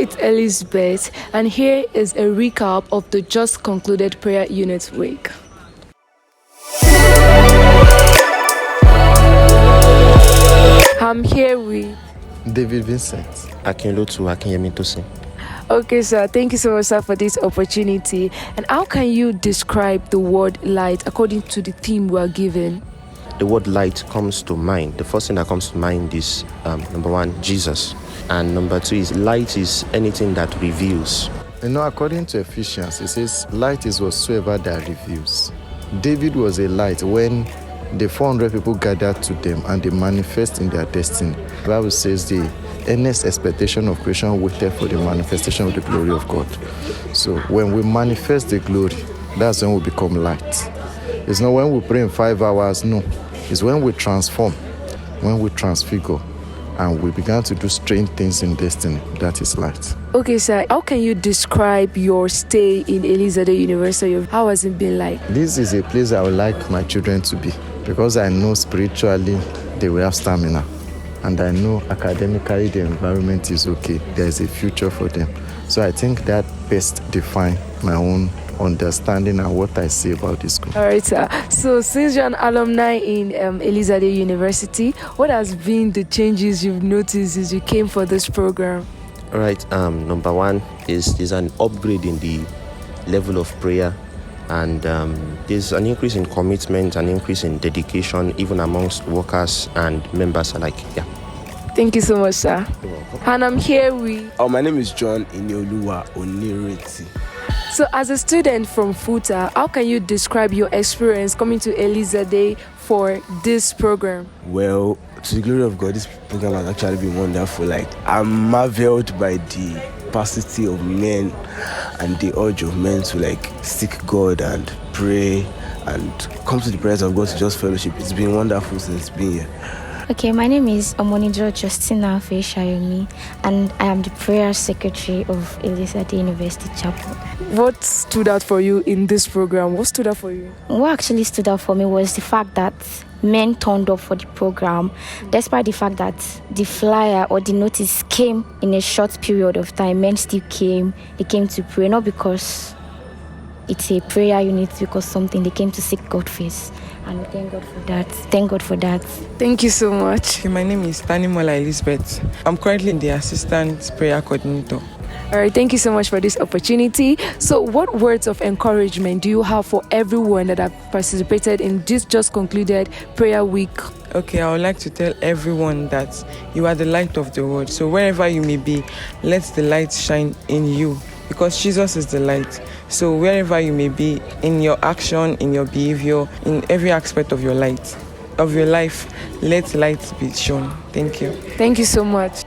it's Elizabeth, and here is a recap of the just concluded prayer unit week. I'm here with David Vincent. Akinlotu Akinyemitosin. Okay, sir. Thank you so much, sir, for this opportunity. And how can you describe the word light according to the theme we are given? The word light comes to mind. The first thing that comes to mind is number one, Jesus. And number two is light is anything that reveals. According to Ephesians, it says, light is whatsoever that reveals. David was a light when the 400 people gathered to them and they manifest in their destiny. The Bible says the earnest expectation of creation waited for the manifestation of the glory of God. So when we manifest the glory, that's when we become light. It's not when we pray in 5 hours, no. It's when we transform, when we transfigure, and we began to do strange things in destiny. That is light. Okay, sir. How can you describe your stay in Elizade University? How has it been like? This is a place I would like my children to be because I know spiritually they will have stamina. And I know academically the environment is okay. There is a future for them. So I think that best defines my own understanding and what I say about this school. All right, sir. So since you're an alumni in Elizade University, what has been the changes you've noticed as you came for this program? All right. Number one is there's an upgrade in the level of prayer, and there's an increase in commitment, an increase in dedication, even amongst workers and members alike. Yeah. Thank you so much, sir. You're welcome. And I'm here with... My name is John Inioluwa-Onireti. So as a student from FUTA, how can you describe your experience coming to Elizade for this program? Well, to the glory of God, this program has actually been wonderful. I'm marveled by the capacity of men and the urge of men to seek God and pray and come to the presence of God to just fellowship. It's been wonderful since being here. Okay, my name is Omonijo Justina Feishayomi, and I am the prayer secretary of Elizade University Chapel. What stood out for you in this program? What stood out for you? What actually stood out for me was the fact that men turned up for the program, despite the fact that the flyer or the notice came in a short period of time. Men still came. They came to pray, not because it's a prayer unit, because something they came to seek God first. And we thank God for that. Thank God for that. Thank you so much. Okay, my name is Tanimola Elizabeth. I'm currently the assistant prayer coordinator. All right, thank you so much for this opportunity. So what words of encouragement do you have for everyone that have participated in this just concluded prayer week? Okay, I would like to tell everyone that you are the light of the world. So wherever you may be, let the light shine in you, because Jesus is the light. So wherever you may be, in your action, in your behavior, in every aspect of your life, let light be shown. Thank you. Thank you so much.